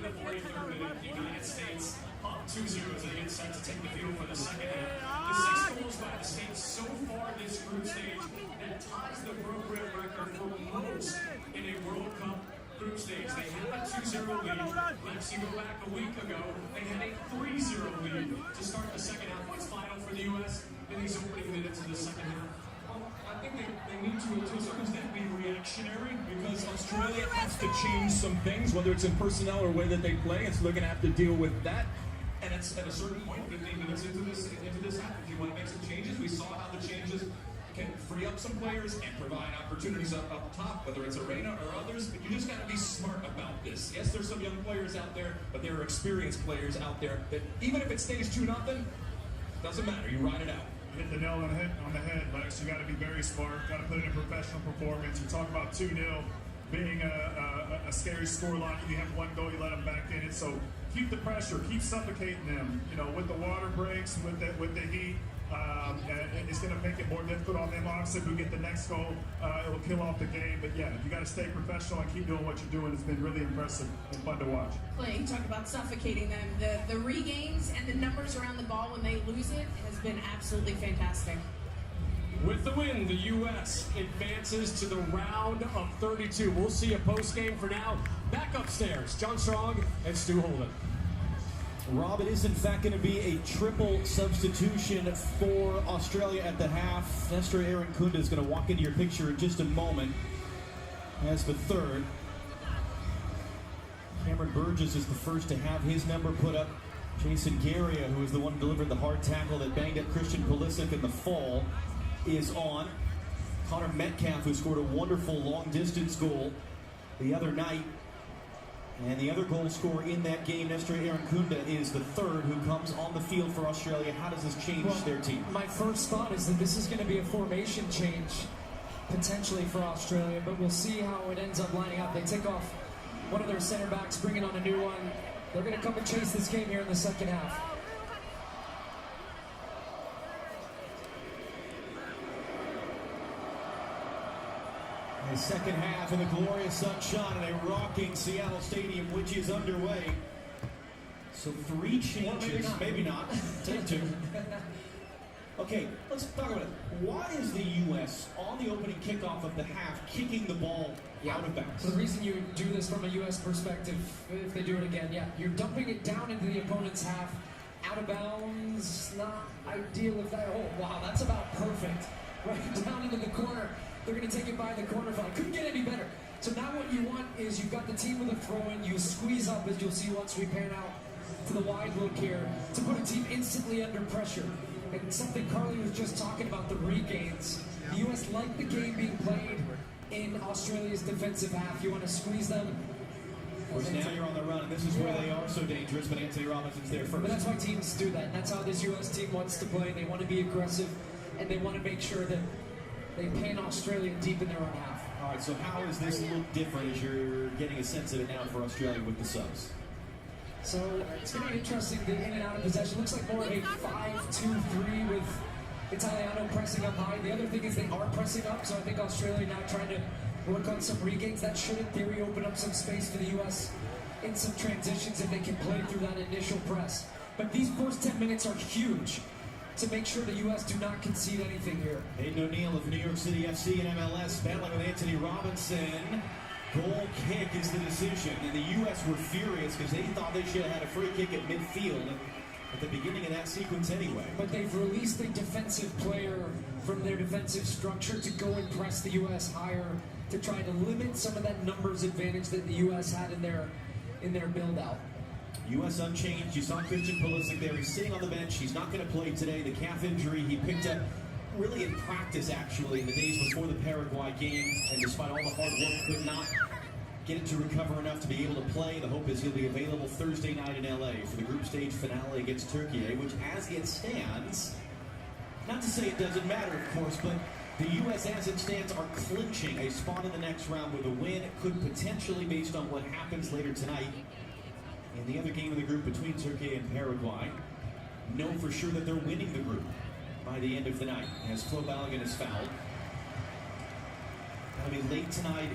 the 43rd minute, the United States up 2-0 as they get set to take the field for the second half. The 6 goals by the States so far this group stage, that ties the program record for most in a World Cup group stage. They had a 2-0 lead. Let's you go back a week ago, they had a 3-0 lead to start the second half. What's final for the U.S. in these opening minutes of the second half? I think they need to a certain extent be reactionary, because Australia has to change some things, whether it's in personnel or way that they play, and so they're going to have to deal with that. And it's at a certain point, 15 minutes into this half, if you want to make some changes, we saw how the changes can free up some players and provide opportunities up top, whether it's Arena or others. But you just got to be smart about this. Yes, there's some young players out there, but there are experienced players out there that even if it stays 2-0, doesn't matter. You ride it out. Hit the nail on the head, Lex. You got to be very smart. Got to put in a professional performance. You talk about 2-0 being a scary scoreline. You have one goal, you let them back in it. So keep the pressure, keep suffocating them. You know, with the water breaks, with the heat, it's going to make it more difficult on them. Obviously, if we get the next goal, it will kill off the game. But yeah, you got to stay professional and keep doing what you're doing. It's been really impressive and fun to watch. Clay, you talk about suffocating them. The regains and the numbers around the ball when they lose it has been absolutely fantastic. With the win, the U.S. advances to the round of 32. We'll see a post-game. For now. Back upstairs, John Strong and Stu Holden. Rob, it is in fact going to be a triple substitution for Australia at the half. Nestor Aaron-Kunda is going to walk into your picture in just a moment as the third. Cameron Burgess is the first to have his number put up. Jason Garia, who is the one who delivered the hard tackle that banged up Christian Pulisic in the fall, is on. Connor Metcalf, who scored a wonderful long-distance goal the other night. And the other goal scorer in that game, Nestor Aaron-Kunda, is the third who comes on the field for Australia. How does this change their team? My first thought is that this is going to be a formation change, potentially, for Australia, but we'll see how it ends up lining up. They take off one of their center backs, bringing on a new one. They're going to come and chase this game here in the second half. The second half in the glorious sunshine in a rocking Seattle Stadium, which is underway. So 3 changes, well, maybe not. Take 2. Okay, let's talk about it. Why is the U.S. on the opening kickoff of the half kicking the ball out of bounds? So the reason you do this from a U.S. perspective, if they do it again, you're dumping it down into the opponent's half, out of bounds, not ideal if that, oh wow, that's about perfect. Right down into the corner. They're going to take it by the corner flag. Couldn't get any better. So now what you want is you've got the team with a throw-in. You squeeze up, as you'll see once we pan out to the wide look here, to put a team instantly under pressure. And something Carly was just talking about, the regains. The U.S. like the game being played in Australia's defensive half. You want to squeeze them. Of course, now you're on the run, and this is where they are so dangerous, but Anthony Robinson's there first. But that's why teams do that. That's how this U.S. team wants to play. They want to be aggressive, and they want to make sure that they pin Australia deep in their own half. All right, so how does this look different as you're getting a sense of it now for Australia with the subs? So it's going to be interesting, the in and out of possession. Looks like more of a 5-2-3 with Italiano pressing up high. The other thing is they are pressing up, so I think Australia now trying to work on some regains. That should, in theory, open up some space for the U.S. in some transitions if they can play through that initial press. But these first 10 minutes are huge to make sure the U.S. do not concede anything here. Hayden O'Neill of New York City FC and MLS battling with Anthony Robinson. Goal kick is the decision, and the U.S. were furious because they thought they should have had a free kick at midfield at the beginning of that sequence anyway. But they've released a defensive player from their defensive structure to go and press the U.S. higher to try to limit some of that numbers advantage that the U.S. had in their build-out. U.S. unchanged. You saw Christian Pulisic there. He's sitting on the bench. He's not going to play today. The calf injury he picked up really in practice, actually, in the days before the Paraguay game. And despite all the hard work, could not get it to recover enough to be able to play. The hope is he'll be available Thursday night in L.A. for the group stage finale against Turkey, which, as it stands, not to say it doesn't matter, of course, but the U.S. as it stands are clinching a spot in the next round with a win. It could potentially, based on what happens later tonight, in the other game of the group between Turkey and Paraguay, know for sure that they're winning the group by the end of the night, as Flo Balogun is fouled. That'll be late tonight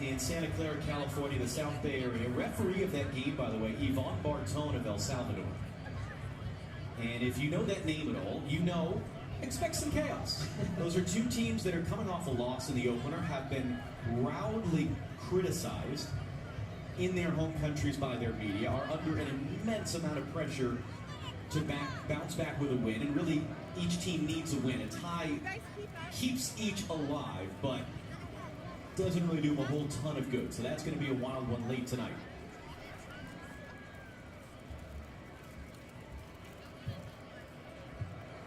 in Santa Clara, California, the South Bay area. Referee of that game, by the way, Yvonne Barton of El Salvador. And if you know that name at all, you know, expect some chaos. Those are two teams that are coming off a loss in the opener, have been roundly criticized in their home countries by their media, are under an immense amount of pressure to bounce back with a win, and really each team needs a win. A tie keeps each alive, but doesn't really do them a whole ton of good. So that's going to be a wild one late tonight.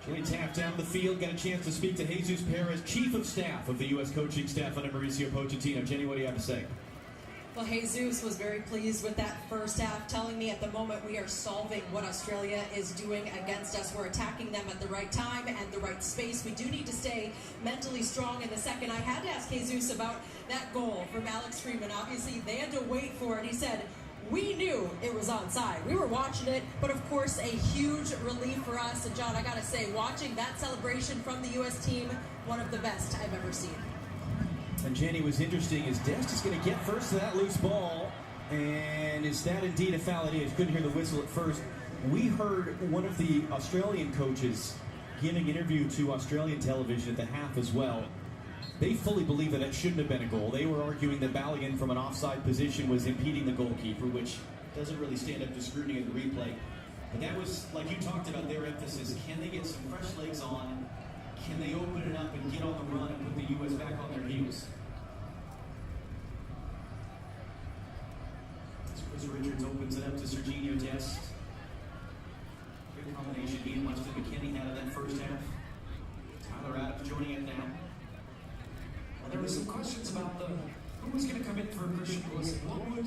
Jenny tapped down the field, got a chance to speak to Jesus Perez, Chief of Staff of the U.S. coaching staff under Mauricio Pochettino. Jenny, what do you have to say? Well, Jesus was very pleased with that first half, telling me at the moment we are solving what Australia is doing against us. We're attacking them at the right time and the right space. We do need to stay mentally strong in the second. I had to ask Jesus about that goal from Alex Freeman. Obviously, they had to wait for it. He said, we knew it was onside. We were watching it, but of course, a huge relief for us. And John, I gotta say, watching that celebration from the U.S. team, one of the best I've ever seen. And Jenny, was interesting is Dest is going to get first to that loose ball, and is that indeed a foul? It is. Couldn't hear the whistle at first. We heard one of the Australian coaches giving an interview to Australian television at the half as well. They fully believe that it shouldn't have been a goal. They were arguing that Balogun from an offside position was impeding the goalkeeper, which doesn't really stand up to scrutiny in the replay. But that was, like you talked about, their emphasis. Can they get some fresh legs on? Can they open it up and get on the run and put the U.S. back on their heels? Chris Richards opens it up to Serginho Dest. Good combination he and Weston McKennie had in that first half. Tyler Adams joining it now. Well, there were some questions about who was going to come in for Christian Pulisic. What would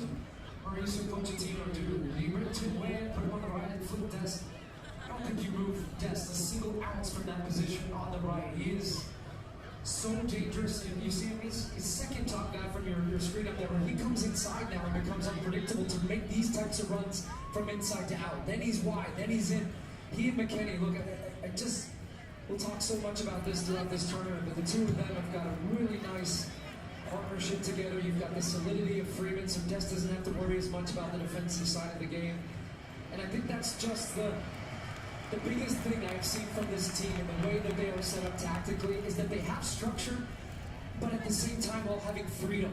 Mauricio Pochettino do? He ripped him away, put him on the right foot. Dest. I don't think you move Dest a single ounce from that position on the right. He is so dangerous. And you see him, he's second top guy from your screen up there. When he comes inside now and becomes unpredictable to make these types of runs from inside to out. Then he's wide, then he's in. He and McKennie, look, we'll talk so much about this throughout this tournament, but the two of them have got a really nice partnership together. You've got the solidity of Freeman, so Dest doesn't have to worry as much about the defensive side of the game. And I think that's just the biggest thing I've seen from this team and the way that they are set up tactically is that they have structure, but at the same time while having freedom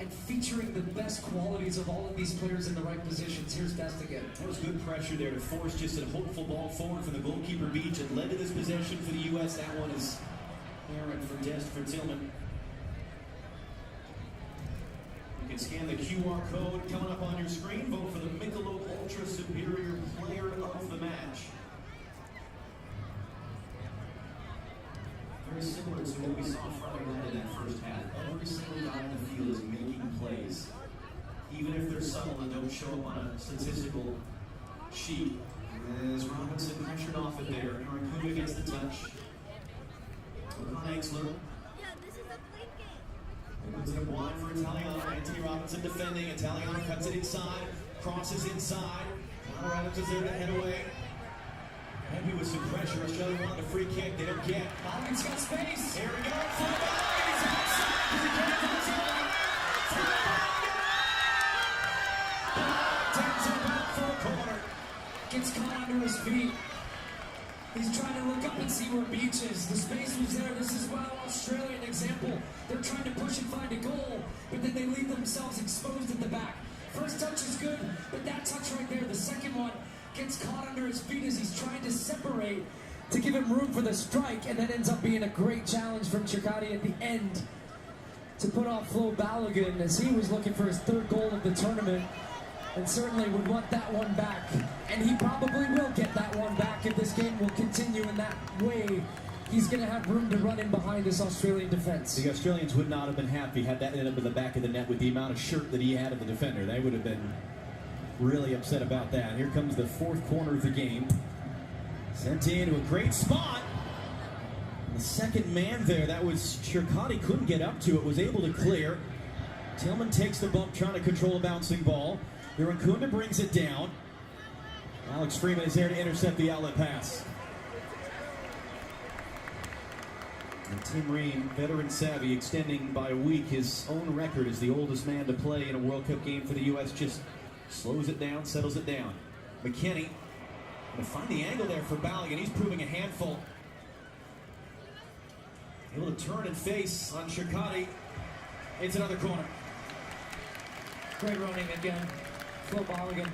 and featuring the best qualities of all of these players in the right positions. Here's Dest again. That was good pressure there to force just a hopeful ball forward from the goalkeeper Beach. It led to this possession for the U.S. That one is errant for Dest for Tillman. You can scan the QR code coming up on your screen. Vote for the Michelob Ultra Superior Player of the Match. Very similar to what we saw Friday night in that first half. Every single guy in the field is making plays. Even if they're subtle and don't show up on a statistical sheet. As Robinson pressured off it there. Aaron Kuda gets the touch. Exler. Opens it up wide for Italiano. Anthony Robinson defending. Italiano cuts it inside. Crosses inside. Tyler Adams is there to head away. Maybe with some pressure, Australia wanted a free kick. They don't get. Balogun's got space. Here we go. He's outside. He can't outside. Takes it back for a corner. Gets caught under his feet. He's trying to look up and see where Beach is. The space was there. This is why Australia, an example. They're trying to push and find a goal, but then they leave themselves exposed at the back. First touch is good, but that touch right there, the second one, gets caught under his feet as he's trying to separate to give him room for the strike, and that ends up being a great challenge from Chircotti at the end to put off Flo Balogun as he was looking for his third goal of the tournament and certainly would want that one back. And he probably will get that one back if this game will continue in that way. He's going to have room to run in behind this Australian defense. The Australians would not have been happy had that ended up in the back of the net with the amount of shirt that he had of the defender. They would have been really upset about that. Here comes the fourth corner of the game. Sent into a great spot. The second man there, that was Chircotti, couldn't get up to it, was able to clear. Tillman takes the bump, trying to control a bouncing ball. Irankunda brings it down. Alex Freeman is there to intercept the outlet pass. And Tim Ream, veteran savvy, extending by a week his own record as the oldest man to play in a World Cup game for the U.S. Just slows it down, settles it down. McKennie going to find the angle there for Balogun. He's proving a handful. Able to turn and face on Shirkati. It's another corner. Great running again. Flo Balogun.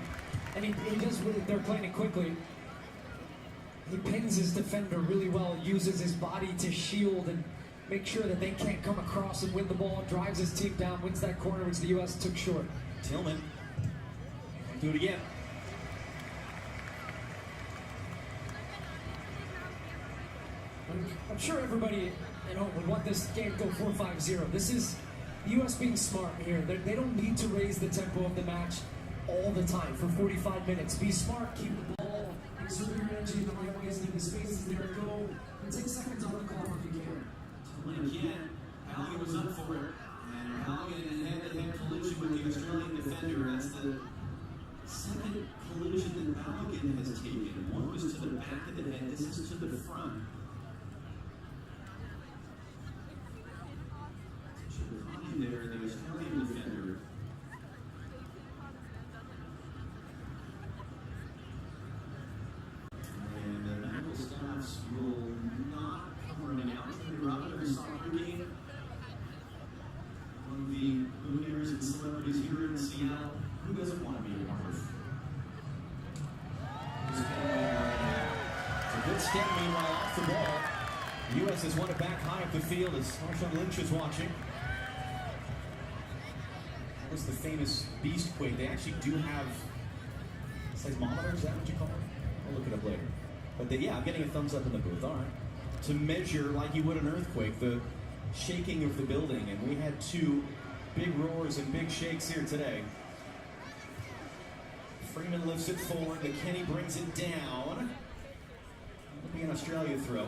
And he does really, they're playing it quickly. He pins his defender really well, uses his body to shield and make sure that they can't come across and win the ball, drives his team down, wins that corner, which the U.S. took short. Tillman, do it again. I'm sure everybody at home would want this game to go 4-5-0. This is the U.S. being smart here. They don't need to raise the tempo of the match all the time for 45 minutes. Be smart, keep the ball, exert your energy in the right ways, leave the spaces there, go, and take seconds on the clock if you can. Tillman again. Balogun was up for it. And Balogun had that collision with the Australian defender. That's the second collision that Balogun has taken. One was to the back of the head, this is to the front. There, the Australian defender. And the medical staffs will not come running out to the Robinson soccer game. One of the billionaires and celebrities here in Seattle. Who doesn't want to be a part of? It's a good step, meanwhile, off the ball. The U.S. has won it back high up the field as Marshawn Lynch is watching. Was the famous beast quake. They actually do have seismometers, is that what you call it? I'll look it up later. But yeah, I'm getting a thumbs up in the booth, all right. To measure, like you would an earthquake, the shaking of the building. And we had two big roars and big shakes here today. Freeman lifts it forward, McKennie brings it down. It'll be an Australia throw.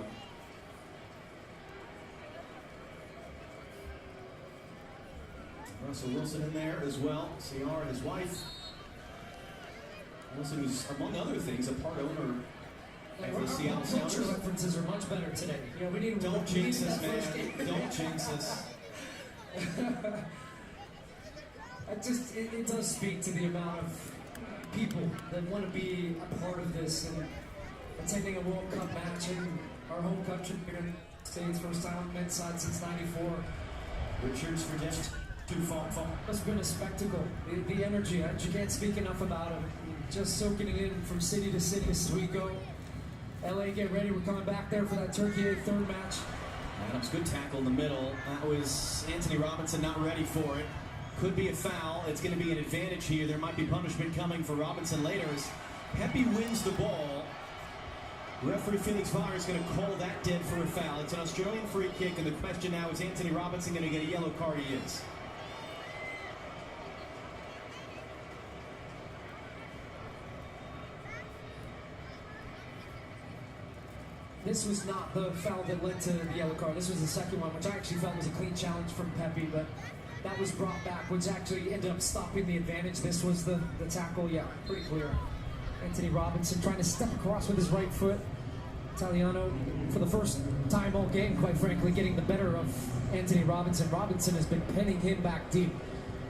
Russell Wilson in there as well. CR and his wife. Wilson, who's, among other things, a part owner of the Seattle Sounders. Culture references are much better today. You know, we need Don't jinx us, man. Don't jinx us. It does speak to the amount of people that want to be a part of this and attending a World Cup match in our home country here in the States. First time on the men's side since '94. Richards for Dennis. It's been a spectacle. The energy, you can't speak enough about it. Just soaking it in from city to city as we go. LA, get ready. We're coming back there for that Turkey 8th third match. Adams, good tackle in the middle. That was Anthony Robinson not ready for it. Could be a foul. It's going to be an advantage here. There might be punishment coming for Robinson later as Pepe wins the ball. Referee Felix Vargas is going to call that dead for a foul. It's an Australian free kick, and the question now is Anthony Robinson going to get a yellow card? He is. This was not the foul that led to the yellow card. This was the second one, which I actually felt was a clean challenge from Pepe, but that was brought back, which actually ended up stopping the advantage. This was the tackle, yeah, pretty clear. Anthony Robinson trying to step across with his right foot. Italiano, for the first time all game, quite frankly, getting the better of Anthony Robinson. Robinson has been pinning him back deep,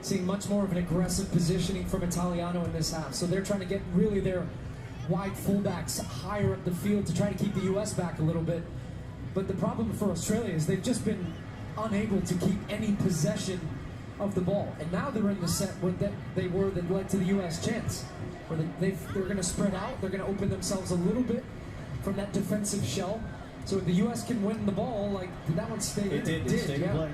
seeing much more of an aggressive positioning from Italiano in this half. So they're trying to get really their wide fullbacks higher up the field to try to keep the U.S. back a little bit. But the problem for Australia is they've just been unable to keep any possession of the ball. And now they're in the set where they were that led to the U.S. chance. Where they're going to spread out, they're going to open themselves a little bit from that defensive shell. So if the U.S. can win the ball, like, did that one stay in? It did, it stayed in play.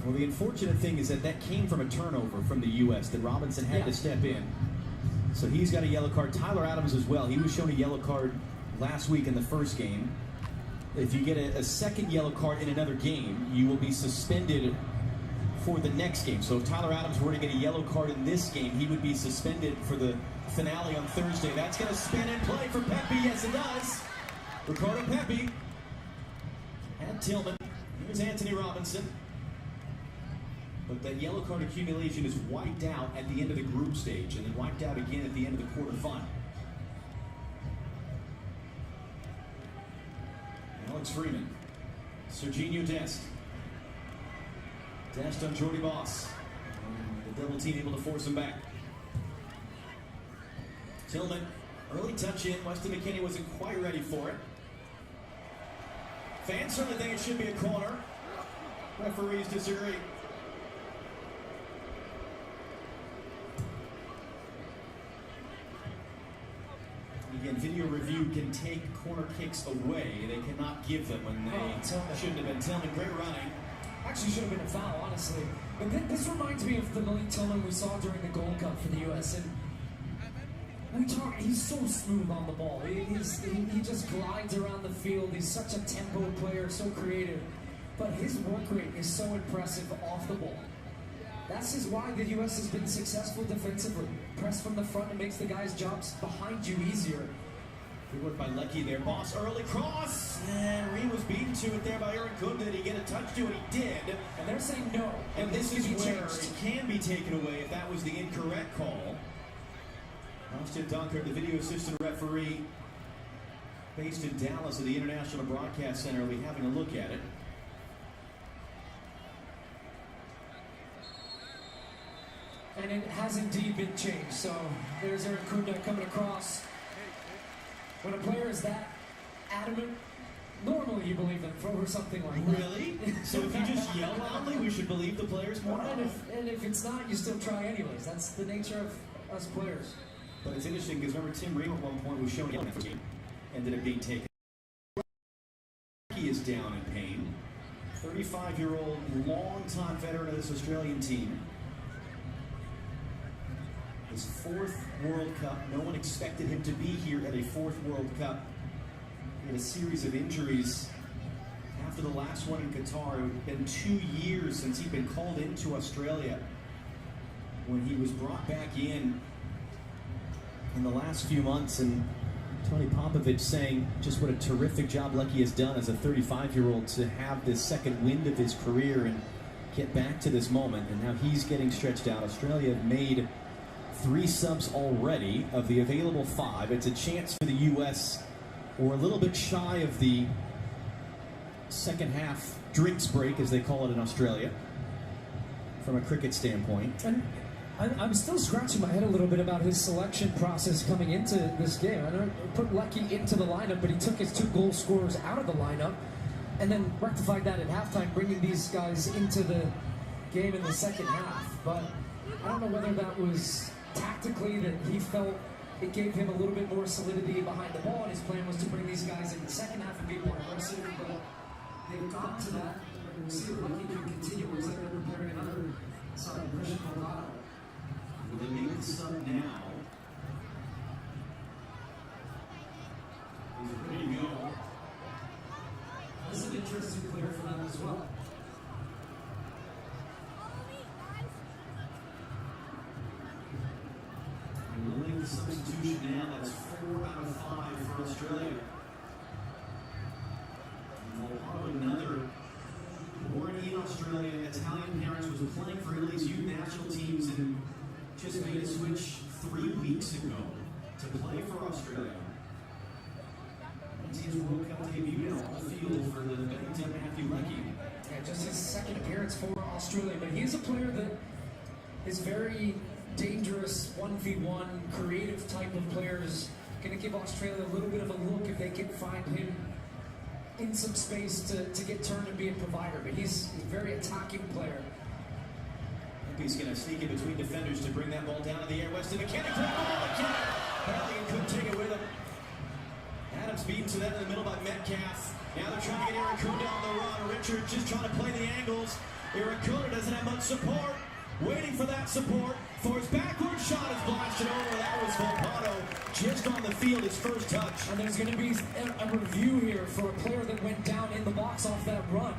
Well, the unfortunate thing is that came from a turnover from the U.S. that Robinson had to step in. So he's got a yellow card. Tyler Adams as well. He was shown a yellow card last week in the first game. If you get a second yellow card in another game, you will be suspended for the next game. So if Tyler Adams were to get a yellow card in this game, he would be suspended for the finale on Thursday. That's going to spin and play for Pepe. Yes, it does. Ricardo Pepe and Tillman. Here's Anthony Robinson. But that yellow card accumulation is wiped out at the end of the group stage and then wiped out again at the end of the quarterfinal. Alex Freeman. Serginho Dest. Dest on Jordy Boss. The double team able to force him back. Tillman, early touch in. Weston McKennie wasn't quite ready for it. Fans certainly think it should be a corner. Referees disagree. Again, video review can take corner kicks away. They cannot give them when they shouldn't have been. Tillman, great running. Actually should have been a foul, honestly. But this reminds me of the Malik Tillman we saw during the Gold Cup for the U.S. And he's so smooth on the ball. He just glides around the field. He's such a tempo player, so creative. But his work rate is so impressive off the ball. That's just why the U.S. has been successful defensively. Press from the front, it makes the guys' jobs behind you easier. Good work by Lecky there. Boss, early cross. And Reed was beaten to it there by Aaron Cook. Did he get a touch to it? He did. And they're saying no. And this is where it can be taken away if that was the incorrect call. Austin Dunker, the video assistant referee, based in Dallas at the International Broadcast Center, will be having a look at it. And it has indeed been changed. So there's Aaron Kunda coming across. When a player is that adamant, normally you believe them for something like that. Really? So if you just yell loudly, we should believe the players more? And if it's not, you still try anyways. That's the nature of us players. But it's interesting because remember Tim Ream at one point was shown yelling for game. Ended up being taken. He is down in pain. 35-year-old, long-time veteran of this Australian team. His fourth World Cup. No one expected him to be here at a fourth World Cup. He had a series of injuries after the last one in Qatar. It had been 2 years since he'd been called into Australia. When he was brought back in the last few months, and Tony Popovich saying just what a terrific job Lecky has done as a 35-year-old to have this second wind of his career and get back to this moment. And now he's getting stretched out. Australia have made 3 subs already of the available 5. It's a chance for the U.S. We're a little bit shy of the second half drinks break, as they call it in Australia, from a cricket standpoint. And I'm still scratching my head a little bit about his selection process coming into this game. I know he put Lecky into the lineup, but he took his 2 goal scorers out of the lineup and then rectified that at halftime, bringing these guys into the game in the second half. But I don't know whether that was tactically that he felt it gave him a little bit more solidity behind the ball, and his plan was to bring these guys in the second half and be more aggressive, but they've gone to that. We'll see if Lecky can continue. Looks like they're preparing another celebration for Lotto. Will they make the sub now? He's ready to go. This is an interesting player for them as well. Willing substitution now. That's 4 out of 5 for Australia. Another born in Australia, Italian parents, was playing for Italy's youth national teams and just made a switch 3 weeks ago to play for Australia. His World Cup debut on the field for the Bennington Matthew Lecky. Yeah, just his second appearance for Australia, but he's a player that is very dangerous, 1v1, creative type of players. Going to give Australia a little bit of a look if they can find him in some space to get turned and be a provider. But he's a very attacking player. He's going to sneak in between defenders to bring that ball down in the air. Weston McKennie, great ball, McKennie. Elliott couldn't take it with him. Adams beaten to that in the middle by Metcalf. Now they're trying to get Aaron Kunda on the run. Richards just trying to play the angles. Aaron Kunda doesn't have much support. Waiting for that support. For his backward shot is blasted over. That was Volpato just on the field, his first touch. And there's going to be a review here for a player that went down in the box off that run.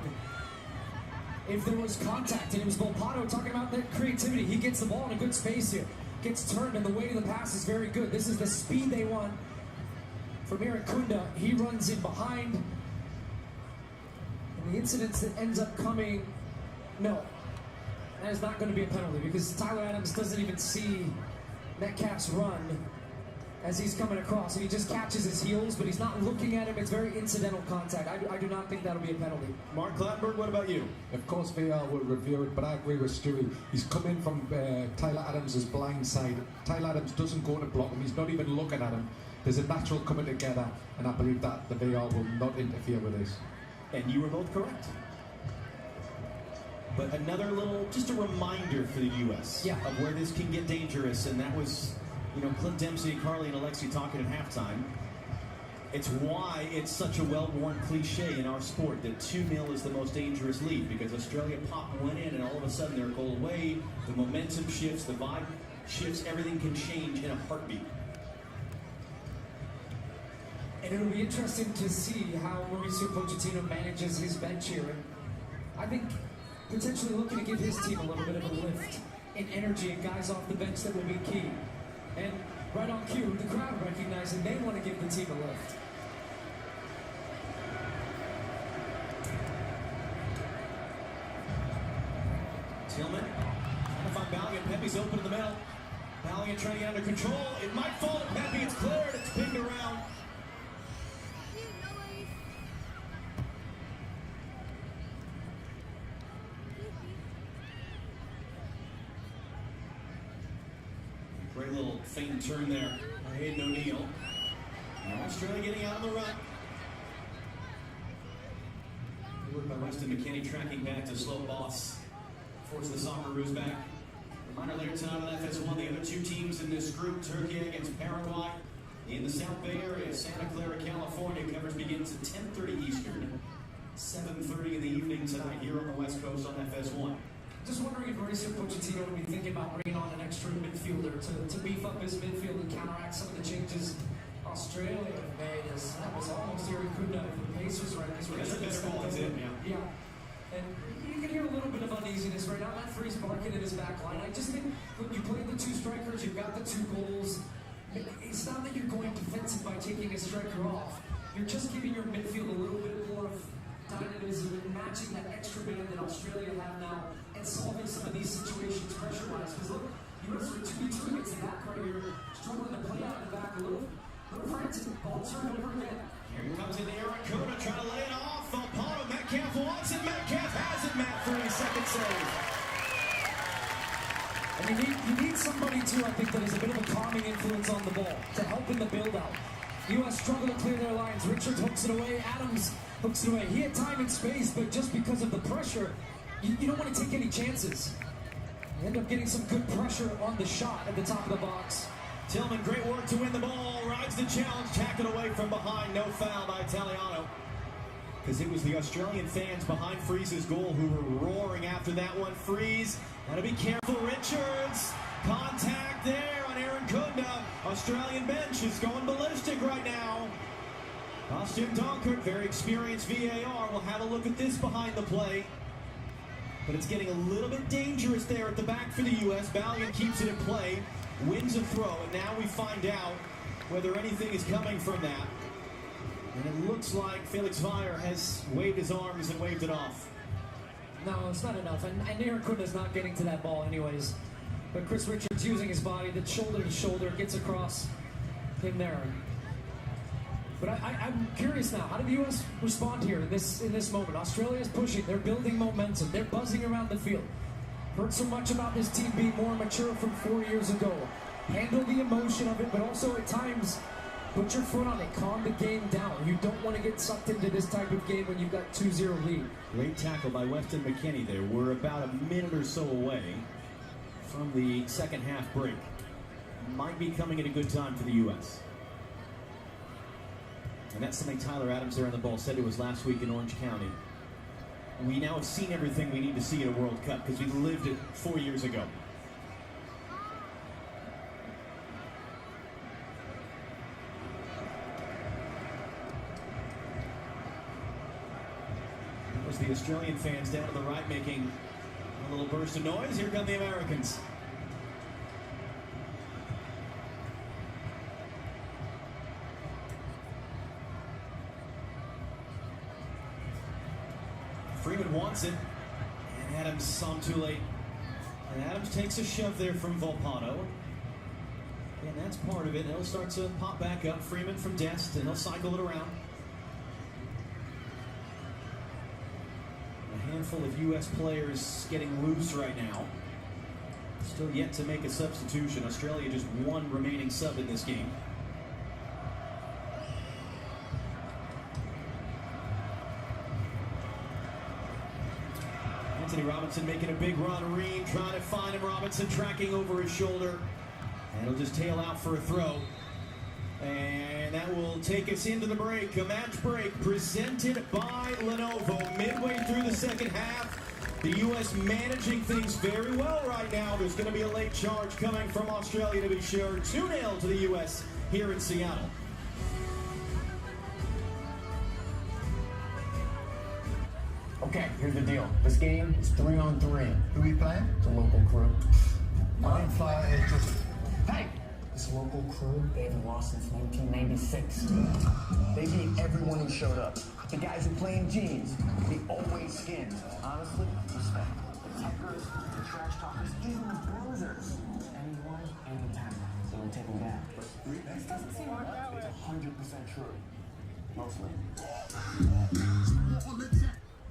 If there was contact, and it was Volpato talking about that creativity. He gets the ball in a good space here. Gets turned, and the weight of the pass is very good. This is the speed they want from Aaron Kunda. He runs in behind. And the incidents that ends up coming, no. That is not going to be a penalty because Tyler Adams doesn't even see Metcalf's run. as he's coming across, and he just catches his heels, but he's not looking at him. It's very incidental contact. I do not think that'll be a penalty. Mark Clattenburg, what about you? Of course, VAR will review it, but I agree with Stewie. He's come in from Tyler Adams' blind side. Tyler Adams doesn't go to block him. He's not even looking at him. There's a natural coming together, and I believe that the VAR will not interfere with this. And you were both correct. But another little, just a reminder for the U.S. Yeah. of where this can get dangerous, and that was, you know, Clint Dempsey, Carly, and Alexi talking at halftime. It's why it's such a well-worn cliche in our sport that 2-0 is the most dangerous lead, because Australia popped one in, and all of a sudden they're a goal away, the momentum shifts, the vibe shifts, everything can change in a heartbeat. And it'll be interesting to see how Mauricio Pochettino manages his bench here. And I think potentially looking to give his team a little bit of a lift in energy and guys off the bench that will be key. And right on cue, the crowd recognizing they want to give the team a lift. Tillman trying to find Ballion. Pepe's open in the middle. Ballion trying to get under control. It might fall to Pepe. It's cleared. It's pinged around. Great little feint turn there. Hayden O'Neill. Now Australia getting out on the run. Good work by Weston McKennie tracking back to slow boss. Force the Socceroos back. Reminder later tonight on FS1, the other two teams in this group, Turkey against Paraguay. In the South Bay area, Santa Clara, California, coverage begins at 10:30 Eastern, 7:30 in the evening tonight here on the West Coast on FS1. Just wondering if Mauricio Pochettino will be thinking about bringing on an extra midfielder to beef up his midfield and counteract some of the changes Australia made. That was almost Eric Kunda for the Pacers, right? That's a better ball, isn't it? Yeah. And you can hear a little bit of uneasiness right now. Matt Freese barking in his back line. I just think when you play the two strikers, you've got the two goals. It's not that you're going defensive by taking a striker off. You're just giving your midfield a little bit more of dynamism and matching that extra man that Australia have now and solving some of these situations pressure-wise. Because look, US are 2v2 against the back right here, struggling to play out in the back a little frantic. Ball turned over again. Here comes in the Eric Kunda trying to lay it off. Apollo Metcalf wants it. Metcalf has it. Matt Freese, second save. And you need somebody too, I think, that is a bit of a calming influence on the ball to help in the build-out. U.S. struggle to clear their lines. Richards hooks it away. Adams hooks it away. He had time and space, but just because of the pressure, you don't want to take any chances. You end up getting some good pressure on the shot at the top of the box. Tillman, great work to win the ball. Rides the challenge, tack it away from behind. No foul by Italiano. Because it was the Australian fans behind Freeze's goal who were roaring after that one. Freeze, gotta be careful. Richards, contact there on Aaron Kunda. Australian bench is going ballistic right now. Austin Donkert, very experienced VAR. We'll have a look at this behind the play. But it's getting a little bit dangerous there at the back for the U.S. Ballion keeps it in play, wins a throw, and now we find out whether anything is coming from that. And it looks like Felix Weyer has waved his arms and waved it off. No, it's not enough. And Aaron Kunda's not getting to that ball anyways. But Chris Richards using his body, that shoulder to shoulder, gets across him there. But I'm curious now, how did the U.S. respond here in this moment? Australia's pushing, they're building momentum, they're buzzing around the field. Heard so much about this team being more mature from 4 years ago. Handle the emotion of it, but also at times, put your foot on it, calm the game down. You don't want to get sucked into this type of game when you've got 2-0 lead. Great tackle by Weston McKennie there. We're about a minute or so away from the second half break. Might be coming at a good time for the U.S. And that's something Tyler Adams there on the ball said to us last week in Orange County. We now have seen everything we need to see in a World Cup because we lived it 4 years ago. That was the Australian fans down to the right making a little burst of noise. Here come the Americans. Freeman wants it, and Adams saw him too late. And Adams takes a shove there from Volpano. And that's part of it. They'll start to pop back up. Freeman from Dest, and they'll cycle it around. A handful of U.S. players getting loose right now. Still yet to make a substitution. Australia just one remaining sub in this game. Anthony Robinson making a big run. Ream trying to find him. Robinson tracking over his shoulder. And he'll just tail out for a throw. And that will take us into the break. A match break presented by Lenovo. Midway through the second half. The U.S. managing things very well right now. There's going to be a late charge coming from Australia to be sure. 2-0 to the U.S. here in Seattle. Okay, here's the deal. This game is 3-on-3. Who we playing? It's a local crew. My fly is just... Hey! This local crew, they haven't lost since 1996. They beat everyone who showed up. The guys who play in jeans, the always skins. Honestly, respect. The techers, the trash talkers, even the bruisers. Anyone, anytime. So we take them down. But this doesn't seem like that way. 100% true. Mostly.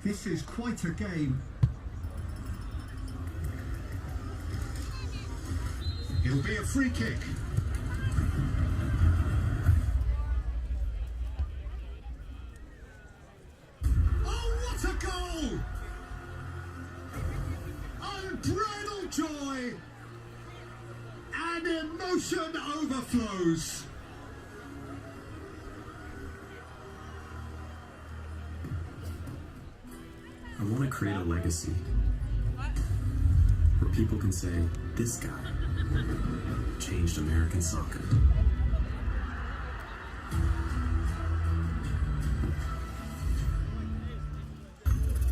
This is quite a game. It'll be a free kick. Oh, what a goal! Unbridled joy and emotion overflows. I want to create a legacy where people can say, this guy changed American soccer.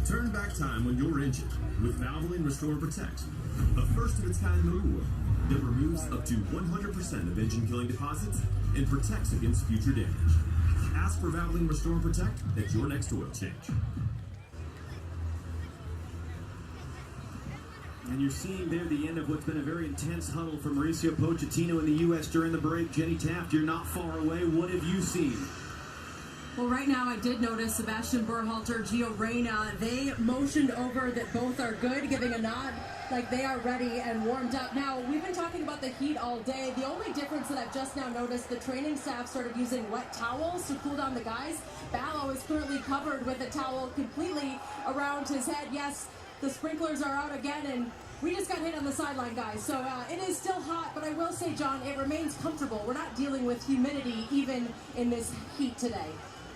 Turn back time when you're injured with Valvoline Restore and Protect, a first of its kind in the world that removes up to 100% of engine killing deposits and protects against future damage. Ask for Valvoline Restore and Protect at your next oil change. And you're seeing there the end of what's been a very intense huddle from Mauricio Pochettino in the U.S. during the break. Jenny Taft, you're not far away. What have you seen? Well, right now I did notice Sebastian Berhalter, Gio Reyna, they motioned over that both are good, giving a nod like they are ready and warmed up. Now, we've been talking about the heat all day. The only difference that I've just now noticed, the training staff started using wet towels to cool down the guys. Ballo is currently covered with a towel completely around his head. Yes, the sprinklers are out again, and we just got hit on the sideline, guys. So it is still hot, but I will say, John, it remains comfortable. We're not dealing with humidity even in this heat today.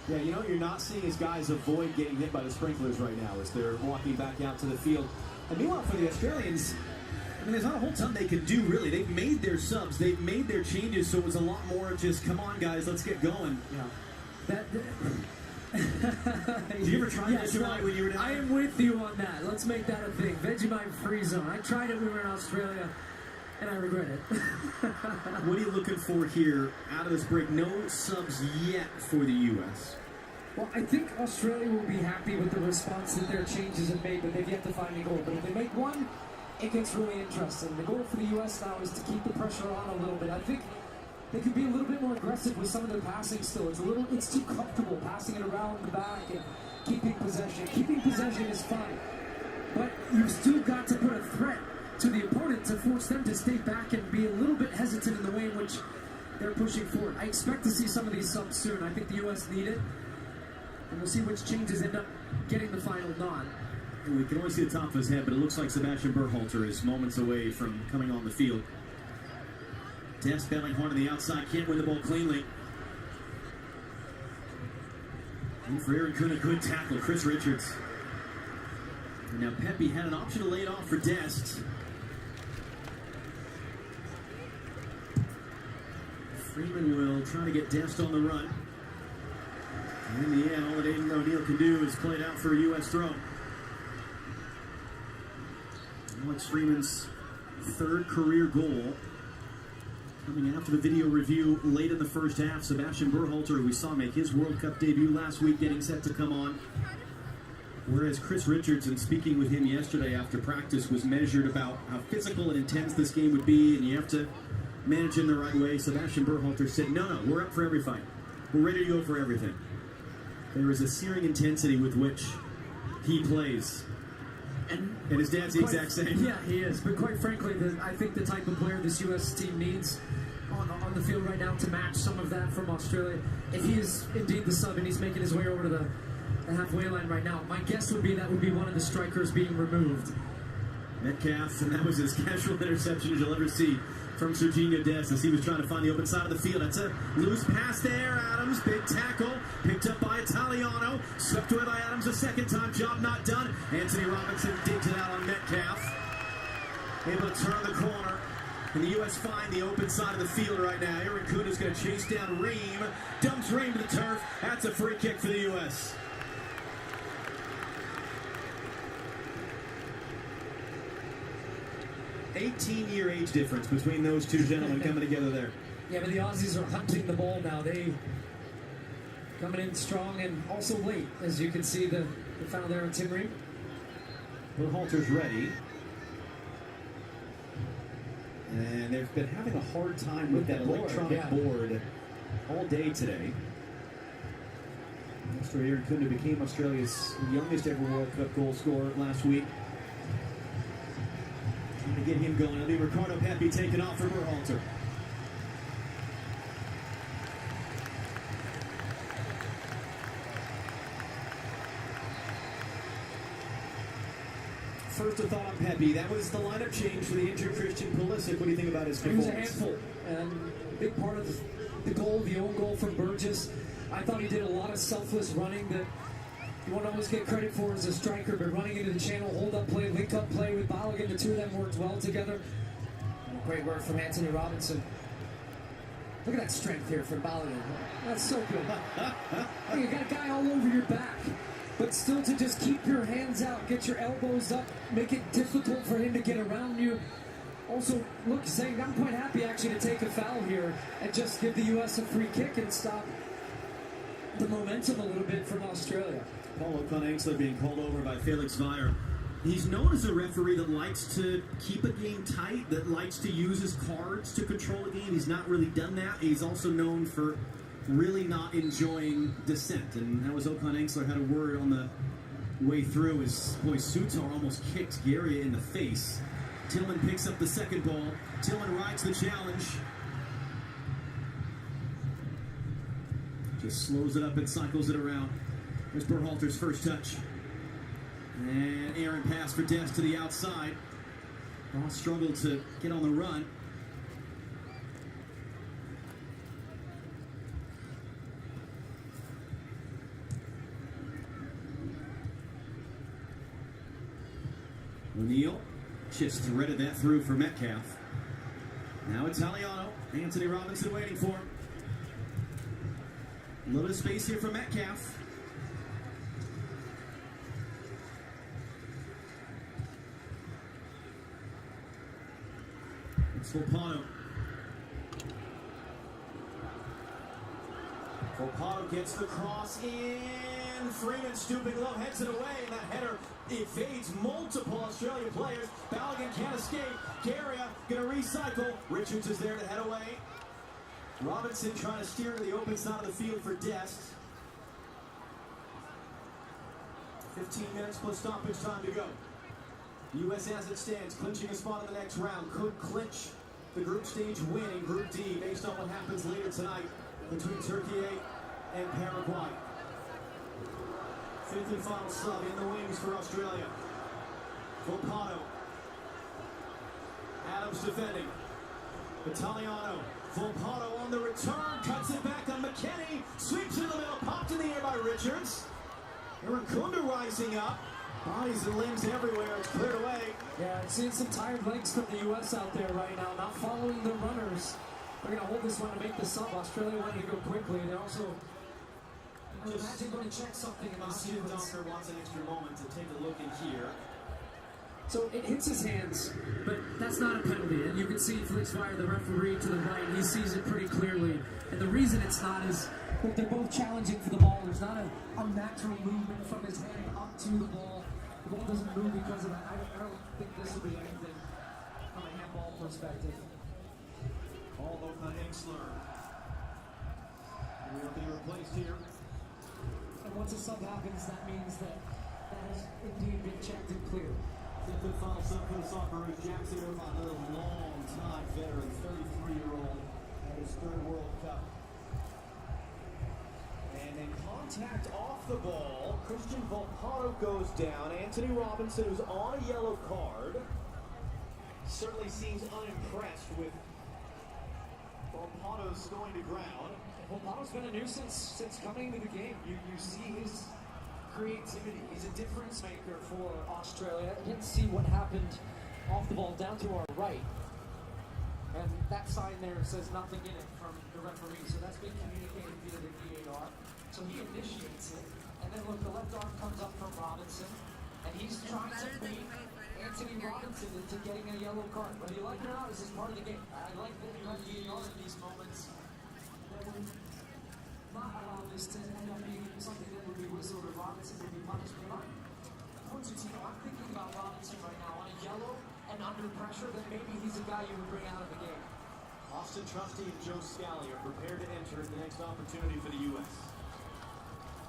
Yeah, you know what you're not seeing is guys avoid getting hit by the sprinklers right now as they're walking back out to the field. And meanwhile, for the Australians, I mean, there's not a whole ton they can do, really. They've made their subs. They've made their changes, so it was a lot more of just, come on, guys, let's get going. Yeah. Did you ever try Vegemite when you were down I there? am with you on that. Let's make that a thing. Vegemite free zone. I tried it when we were in Australia, and I regret it. What are you looking for here out of this break? No subs yet for the U.S. Well, I think Australia will be happy with the response that their changes have made, but they've yet to find a goal. But if they make one, it gets really interesting. The goal for the U.S. now is to keep the pressure on a little bit. I think they could be a little bit more aggressive with some of their passing still. It's too comfortable passing it around the back and keeping possession. Keeping possession is fine, but you've still got to put a threat to the opponent to force them to stay back and be a little bit hesitant in the way in which they're pushing forward. I expect to see some of these subs soon. I think the U.S. need it, and we'll see which changes end up getting the final nod. We can only see the top of his head, but it looks like Sebastian Berhalter is moments away from coming on the field. Dest Bellinghorn on the outside, can't win the ball cleanly. And for Aaron Kuhn, a good tackle, Chris Richards. And now Pepe had an option to lay it off for Dest. Freeman will try to get Dest on the run. And in the end, all that Aiden O'Neill can do is play it out for a U.S. throw. Alex Freeman's third career goal. Coming after the video review late in the first half, Sebastian Berhalter, who we saw make his World Cup debut last week, getting set to come on. Whereas Chris Richardson, speaking with him yesterday after practice, was measured about how physical and intense this game would be, and you have to managing the right way. Sebastian Berhalter said, no, we're up for every fight. We're ready to go for everything. There is a searing intensity with which he plays. And his dad's the exact same. Yeah, he is. But quite frankly, I think the type of player this U.S. team needs on the field right now to match some of that from Australia. If he is indeed the sub and he's making his way over to the halfway line right now, my guess would be that would be one of the strikers being removed. Metcalf, and that was as casual interception as you'll ever see from Serginho Dest as he was trying to find the open side of the field. That's a loose pass there. Adams, big tackle, picked up by Italiano, swept away by Adams a second time. Job not done. Anthony Robinson digs it out on Metcalf. Able to turn the corner. And the U.S. find the open side of the field right now. Aaron Kuda's going to chase down Ream. Dumps Ream to the turf. That's a free kick for the U.S. $18-year age difference between those two gentlemen coming together there. Yeah, but the Aussies are hunting the ball now. They coming in strong and also late, as you can see the foul there on Tim Ream. Berhalter's ready. And they've been having a hard time with that electronic board all day today. Mr. Aaron Kunda became Australia's youngest ever World Cup goal scorer last week. Trying to get him going. It'll be Ricardo Pepi taking off for Berhalter. First a thought on Pepi. That was the lineup change for the injured Christian Pulisic. What do you think about his performance? He was a handful, and a big part of the goal, the own goal from Burgess. I thought he did a lot of selfless running that you won't always get credit for as a striker, but running into the channel, hold-up play, link-up play with Balogun, the two of them worked well together. Great work from Anthony Robinson. Look at that strength here from Balogun. That's so good. Hey, you got a guy all over your back. But still to just keep your hands out, get your elbows up, make it difficult for him to get around you. Also, look, saying I'm quite happy actually to take a foul here and just give the U.S. a free kick and stop the momentum a little bit from Australia. Paul O'Connor being called over by Felix Weyer. He's known as a referee that likes to keep a game tight, that likes to use his cards to control a game. He's not really done that. He's also known for really not enjoying dissent, and that was Okan Engsler had a word on the way through. His boy Sutar almost kicked Garia in the face. Tillman picks up the second ball. Tillman rides the challenge. Just slows it up and cycles it around. There's Berhalter's first touch. And Aaron pass for Dest to the outside. Ross struggled to get on the run. O'Neal just threaded that through for Metcalf. Now Italiano. Anthony Robinson waiting for him. A little bit of space here for Metcalf. It's Volpato. Volpato gets the cross in. Freeman stooping low, heads it away, and that header evades multiple Australian players. Balogun can't escape. Garia gonna recycle. Richards is there to head away. Robinson trying to steer to the open side of the field for Dest. 15 minutes plus stoppage time to go. U.S. as it stands, clinching a spot in the next round, could clinch the group stage win in Group D based on what happens later tonight between Turkey and Paraguay. Fifth and final sub in the wings for Australia. Volpato. Adams defending. Italiano. Volpato on the return, cuts it back on McKennie, sweeps in the middle, popped in the air by Richards. Aaron Kunda rising up. Bodies and limbs everywhere, it's cleared away. Yeah, I'm seeing some tired legs from the U.S. out there right now, not following the runners. They're going to hold this one to make the sub. Australia wanted to go quickly. They're also, I imagine, going to check something in this sequence. Dunker wants an extra moment to take a look in here. So it hits his hands, but that's not a penalty. And you can see Felix Weyer, the referee, to the right. He sees it pretty clearly. And the reason it's not is that they're both challenging for the ball. There's not a unnatural movement from his hand up to the ball. The ball doesn't move because of that. I don't think this will be anything from a handball perspective. Kingsler. He will be replaced here. And once a sub happens, that means that has indeed been checked and cleared. Fifth and final sub for the Socceroos. Jackson Irvine, another long-time veteran, 33-year-old, at his third World Cup. And in contact off the ball, Christian Volpato goes down. Anthony Robinson, who's on a yellow card, certainly seems unimpressed with Volpato's going to ground. Volpato's been a nuisance since coming into the game. You see his creativity. He's a difference maker for Australia. I didn't see what happened off the ball down to our right. And that sign there says nothing in it from the referee. So that's been communicated via the VAR. So he initiates it. And then look, the left arm comes up from Robinson. And he's trying to bait Anthony Robinson into getting a yellow card. Whether you like it or not, this is part of the game. I like that you have VAR in these moments. That would not allow this to end up being something that would be whistled or Robinson would be punished. But I'm thinking about Robinson right now on a yellow and under pressure that maybe he's a guy you would bring out of the game. Austin Trusty and Joe Scally are prepared to enter the next opportunity for the U.S.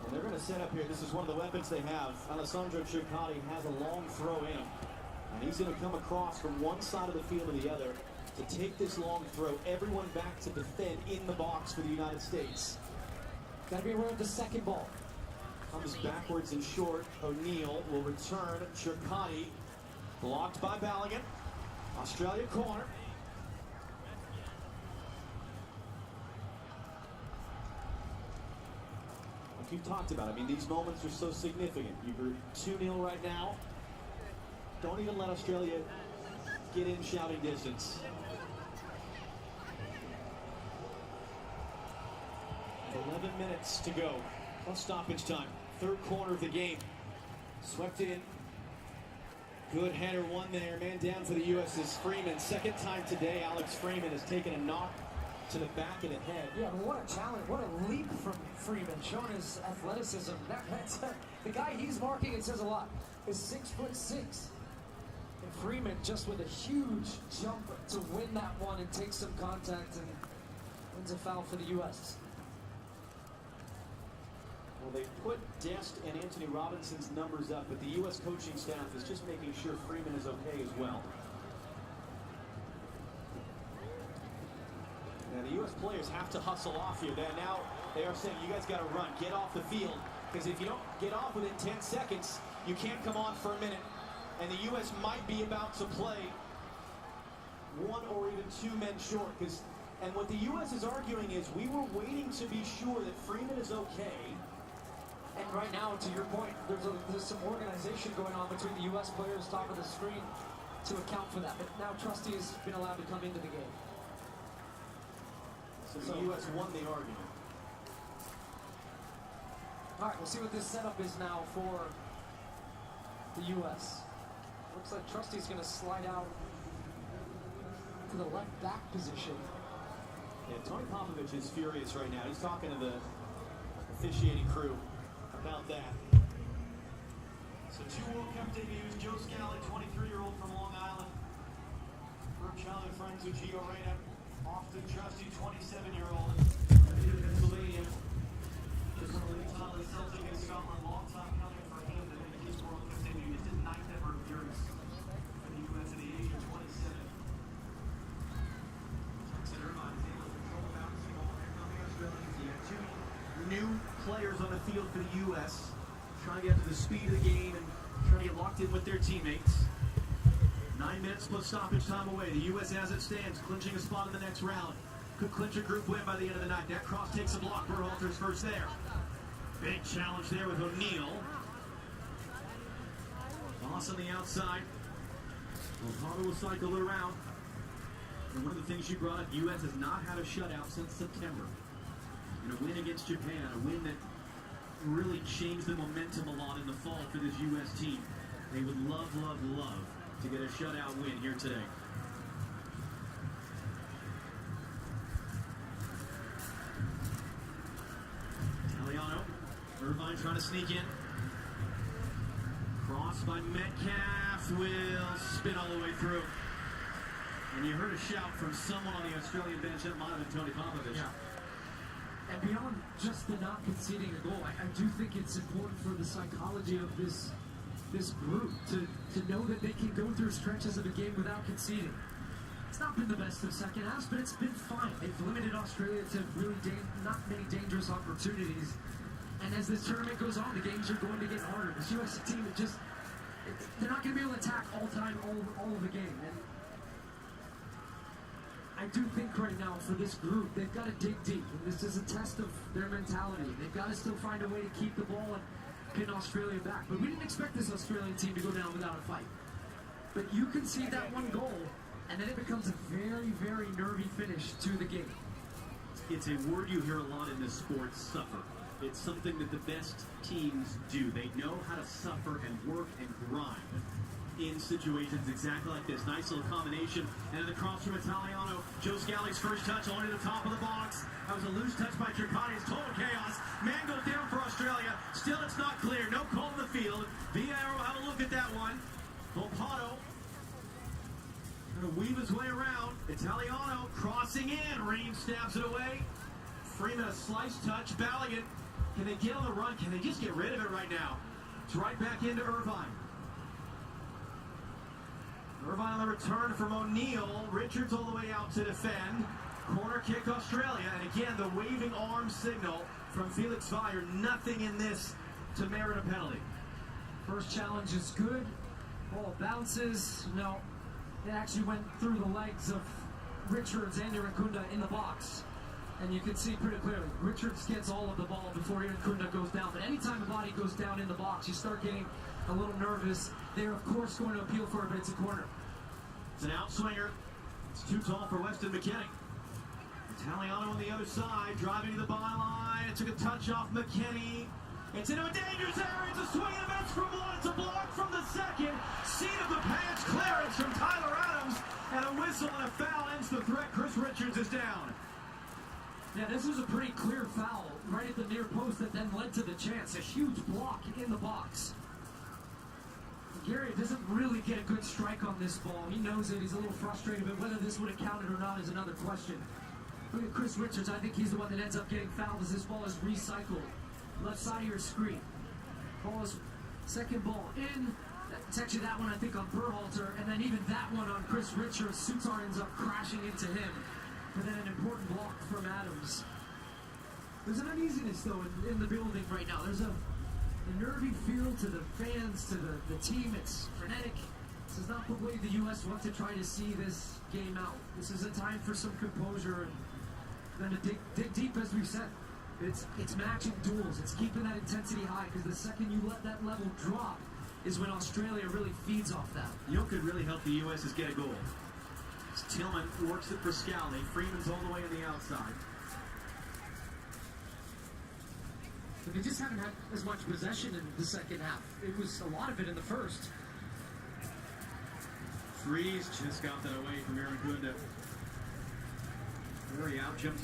And they're going to set up here. This is one of the weapons they have. Alessandro Cicciotti has a long throw in him. And he's going to come across from one side of the field to the other to take this long throw. Everyone back to defend in the box for the United States. Got to be around the second ball. Comes backwards and short. O'Neal will return. Cicciotti blocked by Balogun. Australia corner. Like you've talked about, I mean, these moments are so significant. You're 2-0 right now. Don't even let Australia get in shouting distance. 11 minutes to go, plus stoppage time. Third quarter of the game. Swept in. Good header, one there. Man down for the U.S. is Freeman. Second time today, Alex Freeman has taken a knock to the back of the head. Yeah, but what a challenge. What a leap from Freeman, showing his athleticism. The guy he's marking, it says a lot, is 6'6". And Freeman just with a huge jump to win that one and take some contact and wins a foul for the U.S. Well, they put Dest and Anthony Robinson's numbers up, but the U.S. coaching staff is just making sure Freeman is okay as well. Now, the U.S. players have to hustle off here. Now they are saying, you guys got to run, get off the field, because if you don't get off within 10 seconds, you can't come on for a minute. And the U.S. might be about to play one or even two men short. And what the U.S. is arguing is, we were waiting to be sure that Freeman is okay. And right now, to your point, there's some organization going on between the U.S. players top of the screen to account for that. But now Trusty has been allowed to come into the game. So the U.S. won the argument. All right, we'll see what this setup is now for the U.S. Looks like Trusty's going to slide out to the left back position. Yeah, Tony Popovich is furious right now. He's talking to the officiating crew about that. So 2 World Cup debuts. Joe Scally, 23-year-old from Long Island. From childhood friends with Gio Reyna. Austin Trusty, 27-year-old. Pennsylvania. Just one of the Italian Celtic in Scotland. Long time coming for him to make his World Cup debut. This is 9th ever appearance for the U.S. at the age of 27. Jackson Irvine is able to control the bouncing ball there from the Australians. You have 2 new players on the field for the U.S. trying to get to the speed of the game and trying to get locked in with their teammates. 9 minutes plus stoppage time away. The U.S. as it stands, clinching a spot in the next round. Could clinch a group win by the end of the night. That cross takes a block. Berhalter's first there. Big challenge there with O'Neal. Moss on the outside. Volpato will cycle it around. And one of the things you brought up, the U.S. has not had a shutout since September. And a win against Japan, a win that really changed the momentum a lot in the fall for this U.S. team. They would love, love, love to get a shutout win here today. Italiano, Irvine trying to sneak in. Cross by Metcalf will spin all the way through. And you heard a shout from someone on the Australian bench. That might have been Tony Popovich. Yeah. And beyond just the not conceding a goal, I do think it's important for the psychology of this group to know that they can go through stretches of a game without conceding. It's not been the best of second halves, but it's been fine. They've limited Australia to really not many dangerous opportunities. And as this tournament goes on, the games are going to get harder. This U.S. team, they're not going to be able to attack all time, all of the game. And I do think right now for this group, they've got to dig deep. And this is a test of their mentality. They've got to still find a way to keep the ball and pin Australia back. But we didn't expect this Australian team to go down without a fight. But you concede that one goal, and then it becomes a very, very nervy finish to the game. It's a word you hear a lot in this sport, suffer. It's something that the best teams do. They know how to suffer and work and grind in situations exactly like this. Nice little combination. And the cross from Italiano. Joe Scalli's first touch only to the top of the box. That was a loose touch by Tricani. It's total chaos. Man goes down for Australia. Still it's not clear. No call in the field. VAR will have a look at that one. Volpato going to weave his way around. Italiano crossing in. Ream stabs it away. Freeman a slice touch. Balligan. Can they get on the run? Can they just get rid of it right now? It's right back into Irvine. Irvine on the return from O'Neal. Richards all the way out to defend. Corner kick Australia. And again, the waving arm signal from Felix Vire. Nothing in this to merit a penalty. First challenge is good. Ball bounces. No, it actually went through the legs of Richards and Irankunda in the box. And you can see pretty clearly, Richards gets all of the ball before Irankunda goes down. But anytime a body goes down in the box, you start getting a little nervous. They're, of course, going to appeal for it, but it's a corner. It's an outswinger. It's too tall for Weston McKennie. Italiano on the other side, driving to the byline. It took a touch off McKennie. It's into a dangerous area. It's a swing and a miss from one. It's a block from the second. Seat of the pants clearance from Tyler Adams. And a whistle and a foul ends the threat. Chris Richards is down. Yeah, this was a pretty clear foul right at the near post that then led to the chance. A huge block in the box. Gary doesn't really get a good strike on this ball. He knows it. He's a little frustrated, but whether this would have counted or not is another question. Look at Chris Richards. I think he's the one that ends up getting fouled as this ball is recycled. Left side of your screen. Ball is second ball in. It's actually that one, I think, on Berhalter, and then even that one on Chris Richards. Sutar ends up crashing into him. But then an important block from Adams. There's an uneasiness, though, in the building right now. There's a nervy feel to the fans, to the team. It's frenetic. This is not the way the U.S. wants to try to see this game out. This is a time for some composure and then to dig deep, as we said. It's matching duels. It's keeping that intensity high, because the second you let that level drop is when Australia really feeds off that. You know what could really help the U.S. is get a goal. Tillman works it for Scally. Freeman's all the way on the outside. But they just haven't had as much possession in the second half. It was a lot of it in the first. Freeze just got that away from Aaron Gunda. Very out jumps